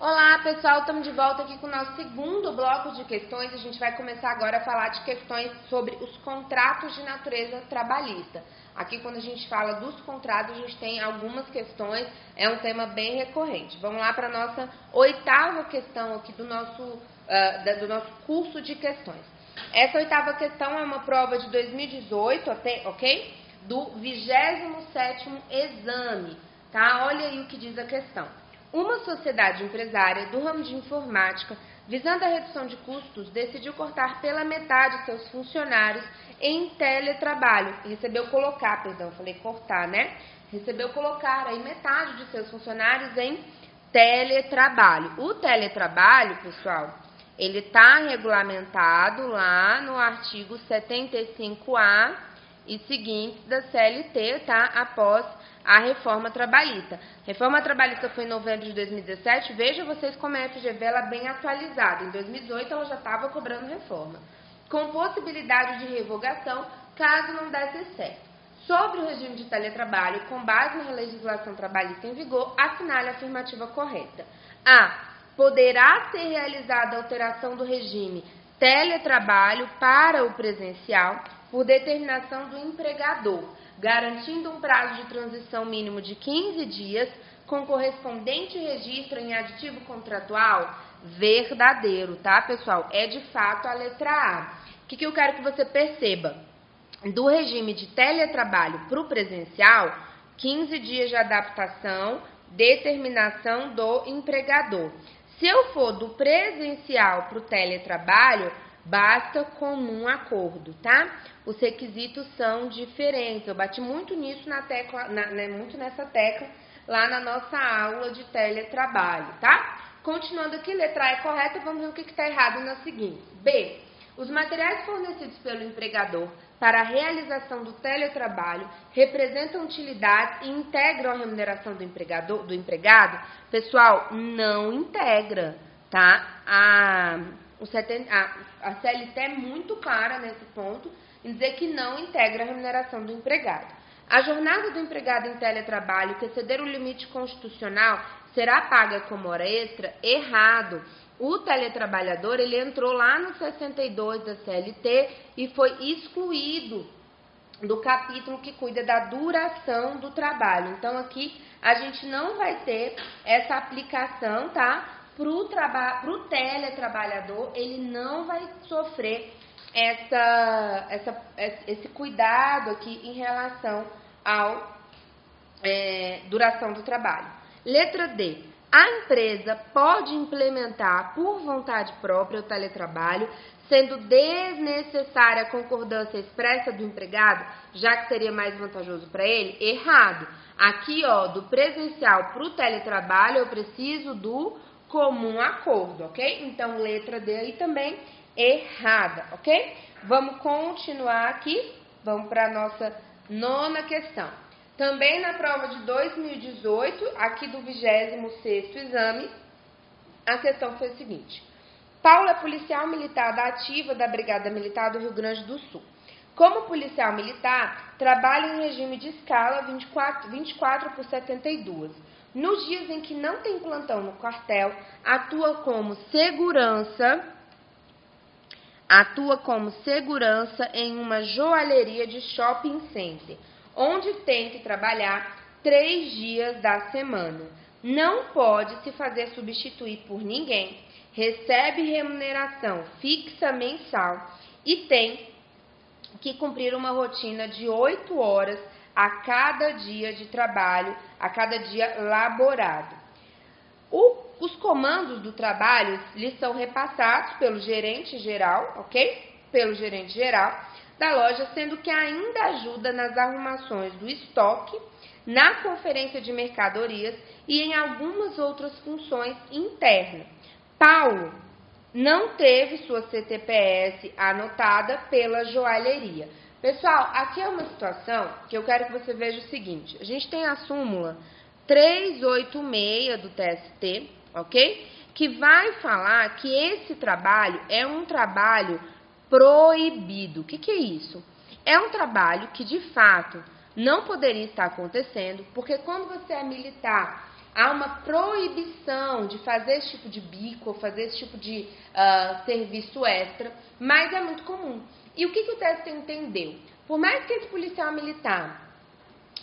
Olá pessoal, estamos de volta aqui com o nosso segundo bloco de questões. A gente vai começar agora a falar de questões sobre os contratos de natureza trabalhista. Aqui quando a gente fala dos contratos, a gente tem algumas questões, é um tema bem recorrente. Vamos lá para a nossa oitava questão aqui do nosso curso de questões. Essa oitava questão é uma prova de 2018, ok? Do 27º exame, tá? Olha aí o que diz a questão. Uma sociedade empresária do ramo de informática, visando a redução de custos, decidiu cortar pela metade seus funcionários em teletrabalho. Recebeu colocar aí metade de seus funcionários em teletrabalho. O teletrabalho, pessoal, ele está regulamentado lá no artigo 75A e seguintes da CLT, tá? Após a reforma trabalhista. Reforma trabalhista foi em novembro de 2017. Veja vocês como a FGV ela é bem atualizada. Em 2018 ela já estava cobrando reforma, com possibilidade de revogação caso não desse certo. Sobre o regime de teletrabalho, com base na legislação trabalhista em vigor, assinale a afirmativa correta. A. Poderá ser realizada a alteração do regime teletrabalho para o presencial por determinação do empregador, garantindo um prazo de transição mínimo de 15 dias, com correspondente registro em aditivo contratual verdadeiro, tá, pessoal? É de fato a letra A. O que eu quero que você perceba? Do regime de teletrabalho para o presencial, 15 dias de adaptação, determinação do empregador. Se eu for do presencial para o teletrabalho, basta comum acordo, tá? Os requisitos são diferentes. Eu bati muito nisso muito nessa tecla lá na nossa aula de teletrabalho, tá? Continuando aqui, letra A é correta, vamos ver o que está errado na seguinte. B. Os materiais fornecidos pelo empregador para a realização do teletrabalho representam utilidade e integram a remuneração do empregado? Pessoal, não integra, tá? A CLT é muito clara nesse ponto em dizer que não integra a remuneração do empregado. A jornada do empregado em teletrabalho que exceder o limite constitucional será paga como hora extra? Errado. O teletrabalhador, ele entrou lá no 62 da CLT e foi excluído do capítulo que cuida da duração do trabalho. Então, aqui a gente não vai ter essa aplicação, tá? Para o teletrabalhador, ele não vai sofrer esse cuidado aqui em relação à duração do trabalho. Letra D. A empresa pode implementar por vontade própria o teletrabalho, sendo desnecessária a concordância expressa do empregado, já que seria mais vantajoso para ele? Errado. Aqui, do presencial para o teletrabalho, eu preciso do comum acordo, ok? Então, letra D aí também errada, ok? Vamos continuar aqui, vamos para a nossa nona questão. Também na prova de 2018, aqui do 26º exame, a questão foi a seguinte. Paulo é policial militar da ativa da Brigada Militar do Rio Grande do Sul. Como policial militar, trabalha em regime de escala 24/72. Nos dias em que não tem plantão no quartel, atua como segurança em uma joalheria de shopping center, onde tem que trabalhar 3 dias da semana. Não pode se fazer substituir por ninguém, recebe remuneração fixa mensal e tem que cumprir uma rotina de 8 horas a cada dia de trabalho, a cada dia laborado. Os comandos do trabalho lhes são repassados pelo gerente geral, ok? Pelo gerente geral da loja, sendo que ainda ajuda nas arrumações do estoque, na conferência de mercadorias e em algumas outras funções internas. Paulo não teve sua CTPS anotada pela joalheria. Pessoal, aqui é uma situação que eu quero que você veja o seguinte. A gente tem a súmula 386 do TST, ok? Que vai falar que esse trabalho é um trabalho proibido. O que é isso? É um trabalho que, de fato, não poderia estar acontecendo, porque quando você é militar há uma proibição de fazer esse tipo de bico, ou fazer esse tipo de serviço extra, mas é muito comum. E o que o TST entendeu? Por mais que esse policial militar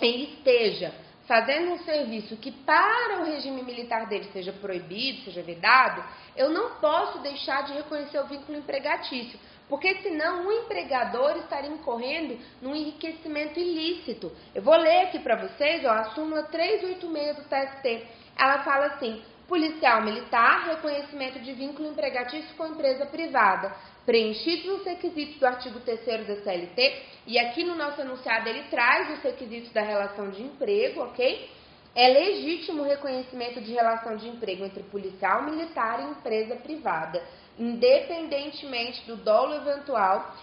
ele esteja fazendo um serviço que para o regime militar dele seja proibido, seja vedado, eu não posso deixar de reconhecer o vínculo empregatício, porque senão o empregador estaria incorrendo num enriquecimento ilícito. Eu vou ler aqui para vocês, ó, a súmula 386 do TST. Ela fala assim: policial militar, reconhecimento de vínculo empregatício com empresa privada, preenchidos os requisitos do artigo 3º da CLT, e aqui no nosso enunciado ele traz os requisitos da relação de emprego, ok? É legítimo o reconhecimento de relação de emprego entre policial militar e empresa privada, independentemente do dolo eventual,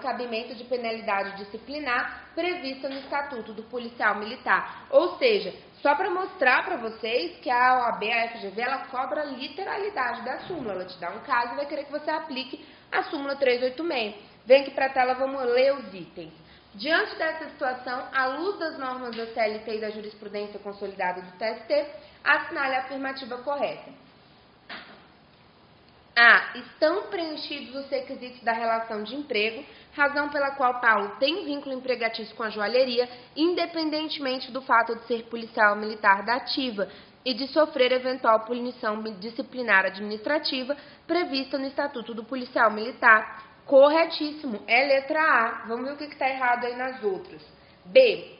cabimento de penalidade disciplinar prevista no Estatuto do Policial Militar. Ou seja, só para mostrar para vocês que a OAB, a FGV, ela cobra a literalidade da súmula. Ela te dá um caso e vai querer que você aplique a súmula 386. Vem aqui para a tela, vamos ler os itens. Diante dessa situação, à luz das normas da CLT e da jurisprudência consolidada do TST, assinale a afirmativa correta. A. Estão preenchidos os requisitos da relação de emprego, razão pela qual Paulo tem vínculo empregatício com a joalheria, independentemente do fato de ser policial militar da ativa e de sofrer eventual punição disciplinar administrativa prevista no Estatuto do Policial Militar. Corretíssimo, é letra A. Vamos ver o que está errado aí nas outras. B.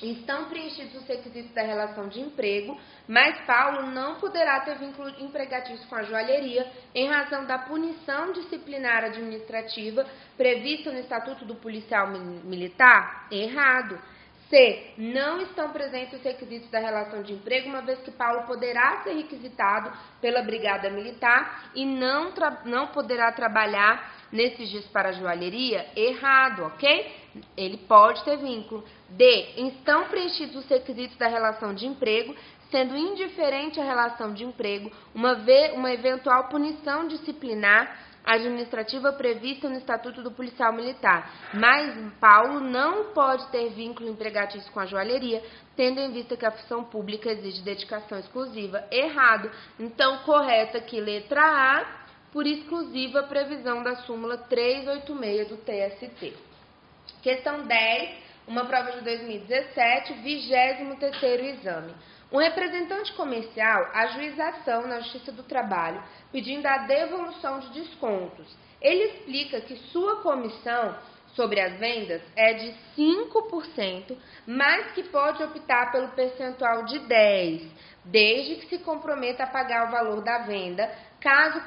Estão preenchidos os requisitos da relação de emprego, mas Paulo não poderá ter vínculo empregatício com a joalheria em razão da punição disciplinar administrativa prevista no Estatuto do Policial Militar? Errado. C. Não estão presentes os requisitos da relação de emprego, uma vez que Paulo poderá ser requisitado pela Brigada Militar e não poderá trabalhar nesses dias para a joalheria? Errado, ok? Ele pode ter vínculo. D. Estão preenchidos os requisitos da relação de emprego, sendo indiferente à relação de emprego uma eventual punição disciplinar administrativa prevista no Estatuto do Policial Militar. Mas Paulo não pode ter vínculo empregatício com a joalheria, tendo em vista que a função pública exige dedicação exclusiva. Errado. Então, correta aqui, letra A, por exclusiva previsão da súmula 386 do TST. Questão 10, uma prova de 2017, 23º exame. Um representante comercial ajuiza ação na Justiça do Trabalho pedindo a devolução de descontos. Ele explica que sua comissão sobre as vendas é de 5%, mas que pode optar pelo percentual de 10%, desde que se comprometa a pagar o valor da venda, caso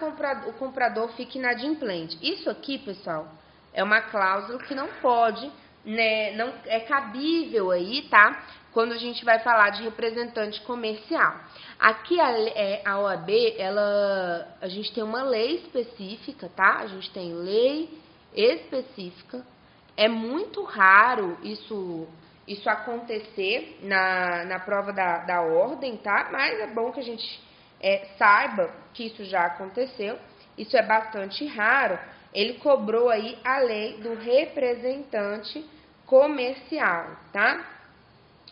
o comprador fique inadimplente. Isso aqui, pessoal, é uma cláusula que não pode, né, não é cabível aí, tá? Quando a gente vai falar de representante comercial. Aqui a OAB, a gente tem uma lei específica, tá? A gente tem lei específica. É muito raro isso acontecer na prova da ordem, tá? Mas é bom que a gente saiba que isso já aconteceu. Isso é bastante raro. Ele cobrou aí a lei do representante comercial, tá?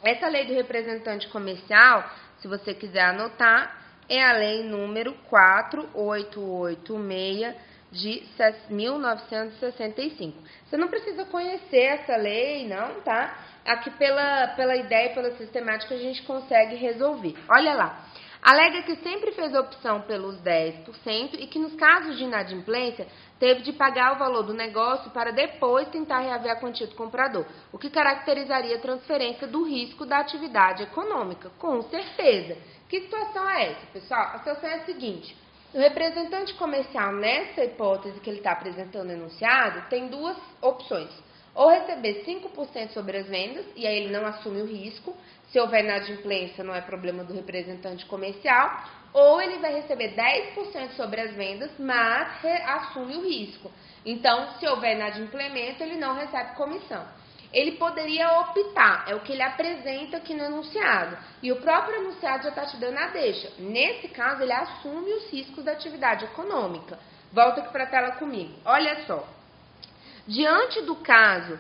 Essa lei do representante comercial, se você quiser anotar, é a lei número 4886 de 1965. Você não precisa conhecer essa lei, não, tá? Aqui pela ideia e pela sistemática a gente consegue resolver. Olha lá. Alega que sempre fez opção pelos 10% e que nos casos de inadimplência teve de pagar o valor do negócio para depois tentar reaver a quantia do comprador, o que caracterizaria a transferência do risco da atividade econômica. Com certeza. Que situação é essa, pessoal? A situação é a seguinte. O representante comercial, nessa hipótese que ele está apresentando no enunciado, tem duas opções. Ou receber 5% sobre as vendas, e aí ele não assume o risco. Se houver inadimplência, não é problema do representante comercial. Ou ele vai receber 10% sobre as vendas, mas assume o risco. Então, se houver inadimplemento, ele não recebe comissão. Ele poderia optar, é o que ele apresenta aqui no enunciado. E o próprio enunciado já está te dando a deixa. Nesse caso, ele assume os riscos da atividade econômica. Volta aqui para a tela comigo. Olha só. Diante do caso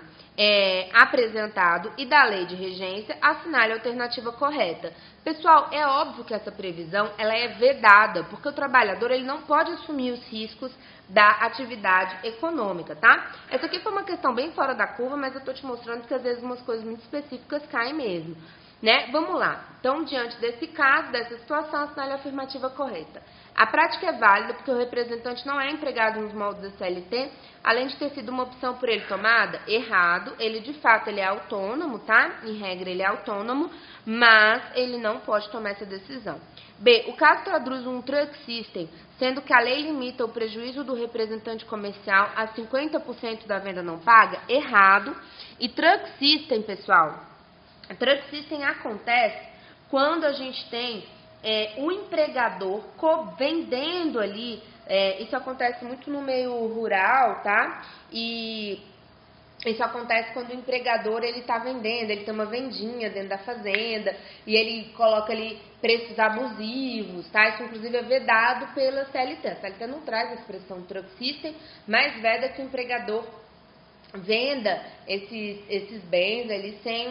apresentado e da lei de regência, assinale a alternativa correta. Pessoal, é óbvio que essa previsão ela é vedada, porque o trabalhador ele não pode assumir os riscos da atividade econômica, tá? Essa aqui foi uma questão bem fora da curva, mas eu estou te mostrando que às vezes umas coisas muito específicas caem mesmo, né? Vamos lá. Então, diante desse caso, dessa situação, assinale a afirmativa correta. A prática é válida porque o representante não é empregado nos moldes da CLT, além de ter sido uma opção por ele tomada, errado, ele de fato ele é autônomo, tá? Em regra ele é autônomo, mas ele não pode tomar essa decisão. B. O caso traduz um truck system, sendo que a lei limita o prejuízo do representante comercial a 50% da venda não paga, errado. E truck system, pessoal, truck system acontece quando a gente tem o empregador vendendo ali, isso acontece muito no meio rural, tá? E isso acontece quando o empregador ele está vendendo, ele tem uma vendinha dentro da fazenda e ele coloca ali preços abusivos, tá? Isso inclusive é vedado pela CLT. A CLT não traz a expressão truck system, mas veda que o empregador venda esses bens ali sem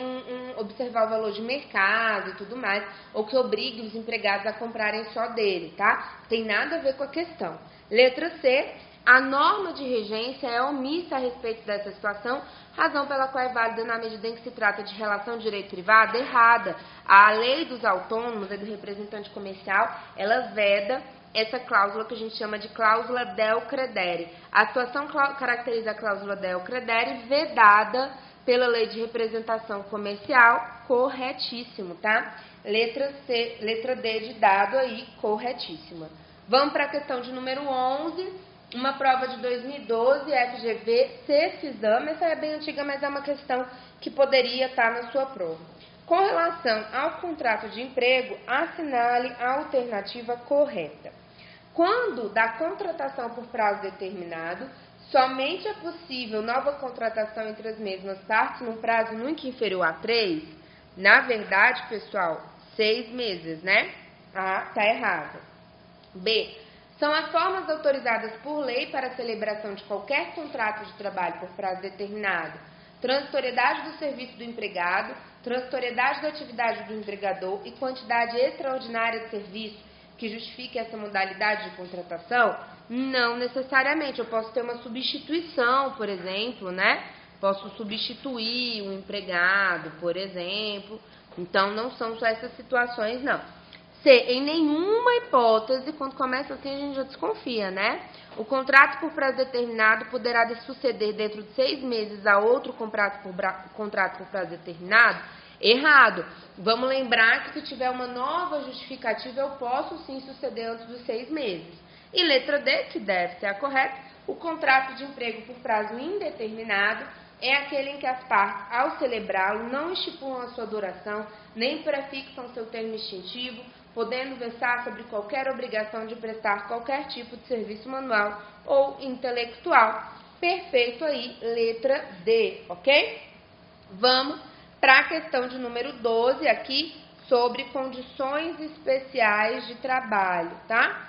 observar o valor de mercado e tudo mais, ou que obrigue os empregados a comprarem só dele, tá? Tem nada a ver com a questão. Letra C, a norma de regência é omissa a respeito dessa situação, razão pela qual é válida na medida em que se trata de relação de direito privado, errada. A lei dos autônomos e do representante comercial, ela veda essa cláusula que a gente chama de cláusula del credere. A situação caracteriza a cláusula del credere vedada pela lei de representação comercial, corretíssimo, tá? Letra C, letra D de dado aí, corretíssima. Vamos para a questão de número 11, uma prova de 2012, FGV, CEFISAM. Essa é bem antiga, mas é uma questão que poderia estar na sua prova. Com relação ao contrato de emprego, assinale a alternativa correta. Quando da contratação por prazo determinado, somente é possível nova contratação entre as mesmas partes num prazo nunca inferior a 3, na verdade, pessoal, 6 meses, né? A tá errado. B. São as formas autorizadas por lei para a celebração de qualquer contrato de trabalho por prazo determinado: transitoriedade do serviço do empregado, transitoriedade da atividade do empregador e quantidade extraordinária de serviço que justifique essa modalidade de contratação? Não necessariamente. Eu posso ter uma substituição, por exemplo, né? Posso substituir um empregado, por exemplo. Então, não são só essas situações, não. C. Em nenhuma hipótese, quando começa assim, a gente já desconfia, né? O contrato por prazo determinado poderá suceder dentro de 6 meses a outro contrato por prazo determinado? Errado. Vamos lembrar que se tiver uma nova justificativa, eu posso sim suceder antes dos 6 meses. E letra D, que deve ser a correta, o contrato de emprego por prazo indeterminado é aquele em que as partes, ao celebrá-lo, não estipulam a sua duração, nem prefixam seu termo extintivo, podendo versar sobre qualquer obrigação de prestar qualquer tipo de serviço manual ou intelectual. Perfeito aí, letra D, ok? Vamos para a questão de número 12 aqui, sobre condições especiais de trabalho, tá?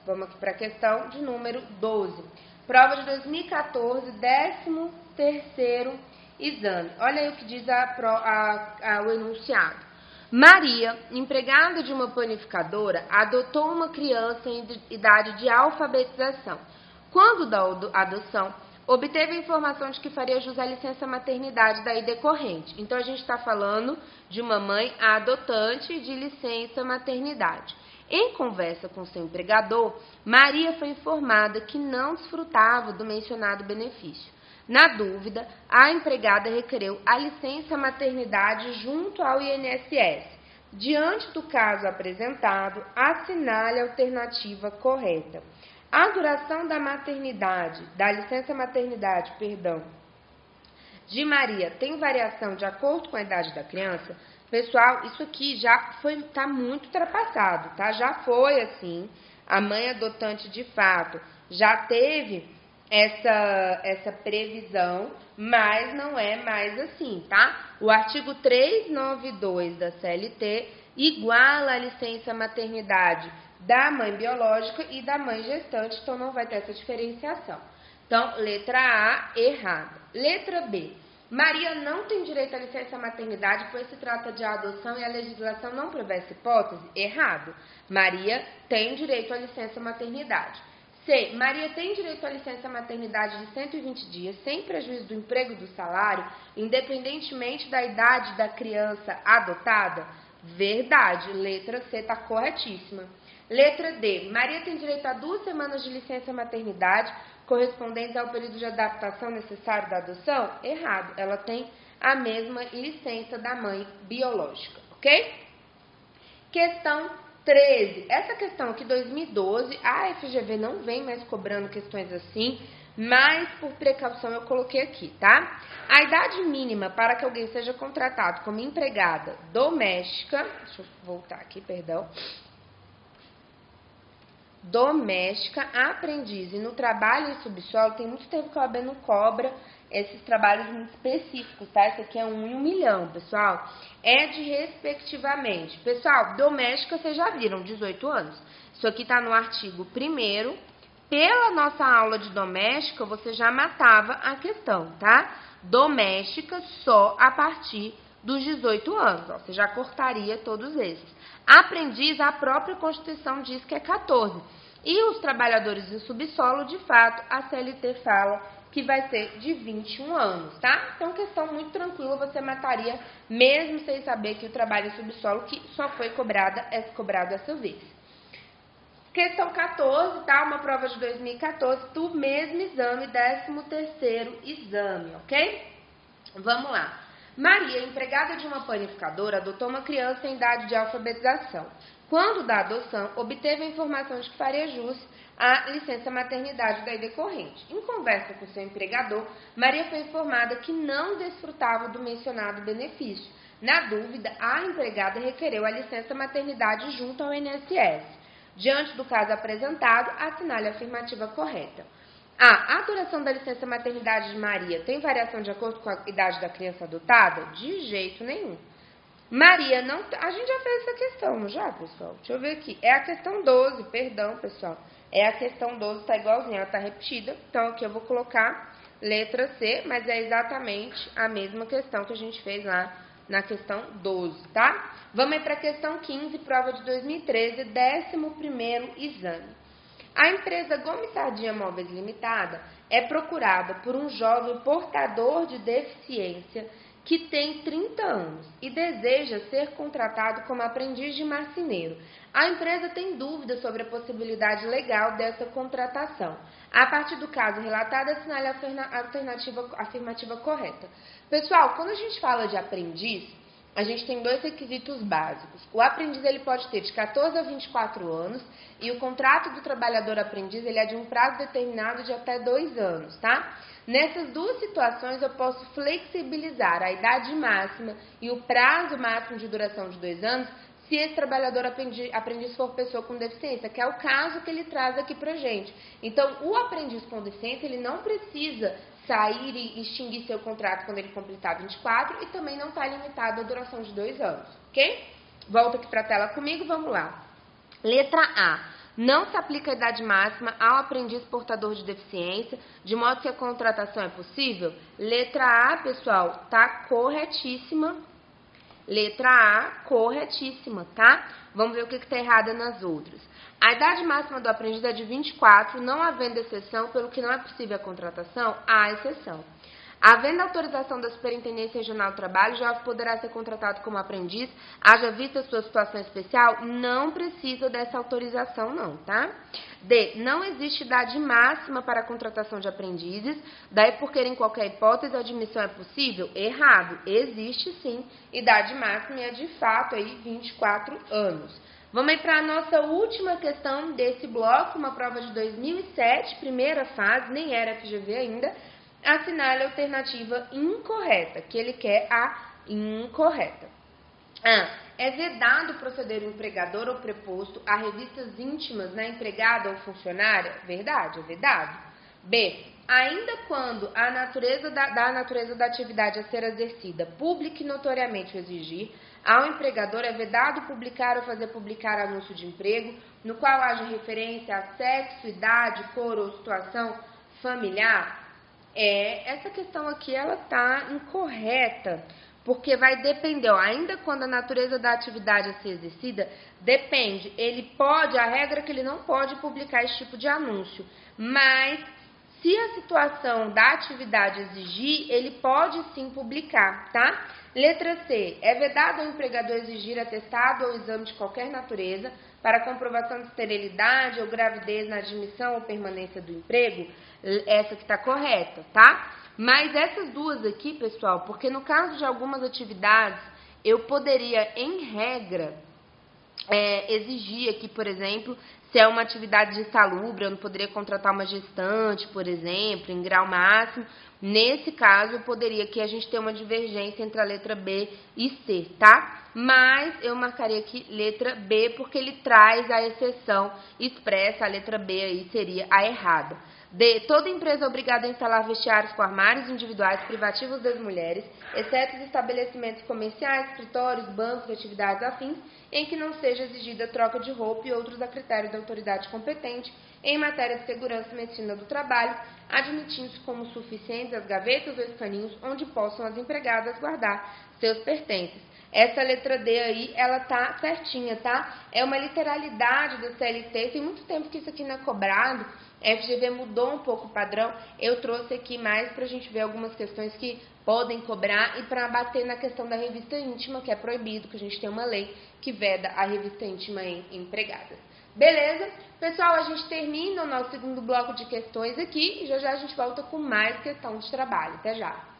Vamos aqui para a questão de número 12. Prova de 2014, 13º exame. Olha aí o que diz o enunciado. Maria, empregada de uma panificadora, adotou uma criança em idade de alfabetização. Quando da adoção, obteve a informação de que faria jus à licença maternidade daí decorrente. Então, a gente está falando de uma mãe adotante de licença maternidade. Em conversa com seu empregador, Maria foi informada que não desfrutava do mencionado benefício. Na dúvida, a empregada requereu a licença maternidade junto ao INSS. Diante do caso apresentado, assinale a alternativa correta. A duração da licença maternidade, de Maria tem variação de acordo com a idade da criança? Pessoal, isso aqui já está muito ultrapassado, tá? Já foi assim, a mãe adotante de fato já teve essa previsão, mas não é mais assim, tá? O artigo 392 da CLT iguala a licença maternidade da mãe biológica e da mãe gestante, então não vai ter essa diferenciação. Então, letra A, errada. Letra B. Maria não tem direito à licença maternidade, pois se trata de adoção e a legislação não prevê essa hipótese? Errado. Maria tem direito à licença maternidade. C. Maria tem direito à licença maternidade de 120 dias, sem prejuízo do emprego e do salário, independentemente da idade da criança adotada? Verdade. Letra C está corretíssima. Letra D. Maria tem direito a 2 semanas de licença maternidade, correspondentes ao período de adaptação necessário da adoção? Errado. Ela tem a mesma licença da mãe biológica, ok? Questão 13. Essa questão aqui, 2012, a FGV não vem mais cobrando questões assim, mas por precaução eu coloquei aqui, tá? A idade mínima para que alguém seja contratado como empregada doméstica, deixa eu voltar aqui, perdão, doméstica, aprendiz e no trabalho em subsolo, tem muito tempo que a OAB não cobra esses trabalhos muito específicos, tá? Esse aqui é 1 em 1 milhão, pessoal. É de respectivamente. Pessoal, doméstica, vocês já viram, 18 anos. Isso aqui tá no artigo 1º. Pela nossa aula de doméstica, você já matava a questão, tá? Doméstica só a partir dos 18 anos, ó, você já cortaria todos esses. Aprendiz, a própria Constituição diz que é 14. E os trabalhadores do subsolo, de fato, a CLT fala que vai ser de 21 anos, tá? Então, questão muito tranquila, você mataria, mesmo sem saber que o trabalho em subsolo, que só foi cobrado essa vez. Questão 14, tá? Uma prova de 2014, do mesmo exame, 13º exame, ok? Vamos lá. Maria, empregada de uma panificadora, adotou uma criança em idade de alfabetização. Quando da adoção, obteve a informação de que faria jus à licença maternidade daí decorrente. Em conversa com seu empregador, Maria foi informada que não desfrutava do mencionado benefício. Na dúvida, a empregada requereu a licença maternidade junto ao INSS. Diante do caso apresentado, assinale a afirmativa correta. A duração da licença maternidade de Maria tem variação de acordo com a idade da criança adotada? De jeito nenhum. Maria não... A gente já fez essa questão, não já, pessoal? Deixa eu ver aqui. É a questão 12, perdão, pessoal. É a questão 12, tá igualzinha, ela tá repetida. Então, aqui eu vou colocar letra C, mas é exatamente a mesma questão que a gente fez lá na questão 12, tá? Vamos aí para a questão 15, prova de 2013, 11º exame. A empresa Gomes Sardinha Móveis Limitada é procurada por um jovem portador de deficiência que tem 30 anos e deseja ser contratado como aprendiz de marceneiro. A empresa tem dúvidas sobre a possibilidade legal dessa contratação. A partir do caso relatado, assinale a afirmativa correta. Pessoal, quando a gente fala de aprendiz, a gente tem 2 requisitos básicos. O aprendiz ele pode ter de 14 a 24 anos e o contrato do trabalhador aprendiz ele é de um prazo determinado de até 2 anos, tá? Nessas 2 situações eu posso flexibilizar a idade máxima e o prazo máximo de duração de 2 anos se esse trabalhador aprendiz for pessoa com deficiência, que é o caso que ele traz aqui pra gente. Então, o aprendiz com deficiência, ele não precisa sair e extinguir seu contrato quando ele completar 24 e também não está limitado à duração de 2 anos, ok? Volta aqui para a tela comigo, vamos lá. Letra A. Não se aplica a idade máxima ao aprendiz portador de deficiência, de modo que a contratação é possível? Letra A, pessoal, tá corretíssima. Letra A, corretíssima, tá? Vamos ver o que está errado nas outras. A idade máxima do aprendiz é de 24, não havendo exceção, pelo que não é possível a contratação, há exceção. Havendo autorização da Superintendência Regional do Trabalho, o jovem poderá ser contratado como aprendiz, haja vista sua situação especial, não precisa dessa autorização não, tá? D. Não existe idade máxima para a contratação de aprendizes, daí porque em qualquer hipótese a admissão é possível? Errado, existe sim idade máxima e é de fato aí 24 anos. Vamos aí para a nossa última questão desse bloco, uma prova de 2007, primeira fase, nem era FGV ainda. Assinale a alternativa incorreta, que ele quer a incorreta. A. É vedado proceder o empregador ou preposto a revistas íntimas na empregada ou funcionária? Verdade, é vedado. B. Ainda quando a natureza da atividade a ser exercida publique notoriamente o exigir, ao empregador é vedado publicar ou fazer publicar anúncio de emprego, no qual haja referência a sexo, idade, cor ou situação familiar? Essa questão aqui, ela tá incorreta, porque vai depender, ó, ainda quando a natureza da atividade a ser exercida, depende, a regra é que ele não pode publicar esse tipo de anúncio, mas se a situação da atividade exigir, ele pode sim publicar, tá? Letra C. É vedado ao empregador exigir atestado ou exame de qualquer natureza para comprovação de esterilidade ou gravidez na admissão ou permanência do emprego? Essa que está correta, tá? Mas essas duas aqui, pessoal, porque no caso de algumas atividades, eu poderia, em regra, exigir aqui, por exemplo, se é uma atividade insalubre, eu não poderia contratar uma gestante, por exemplo, em grau máximo. Nesse caso, poderia que a gente ter uma divergência entre a letra B e C, tá? Mas eu marcaria aqui letra B, porque ele traz a exceção expressa, a letra B aí seria a errada. D. Toda empresa é obrigada a instalar vestiários com armários individuais privativos das mulheres, exceto os estabelecimentos comerciais, escritórios, bancos e atividades afins, em que não seja exigida troca de roupa e outros a critério da autoridade competente em matéria de segurança e medicina do trabalho, admitindo-se como suficientes as gavetas ou escaninhos onde possam as empregadas guardar seus pertences. Essa letra D aí, ela tá certinha, tá? É uma literalidade do CLT, tem muito tempo que isso aqui não é cobrado, a FGV mudou um pouco o padrão, eu trouxe aqui mais pra gente ver algumas questões que podem cobrar e para bater na questão da revista íntima, que é proibido, que a gente tem uma lei que veda a revista íntima em empregadas. Beleza? Pessoal, a gente termina o nosso segundo bloco de questões aqui e já já a gente volta com mais questão de trabalho. Até já!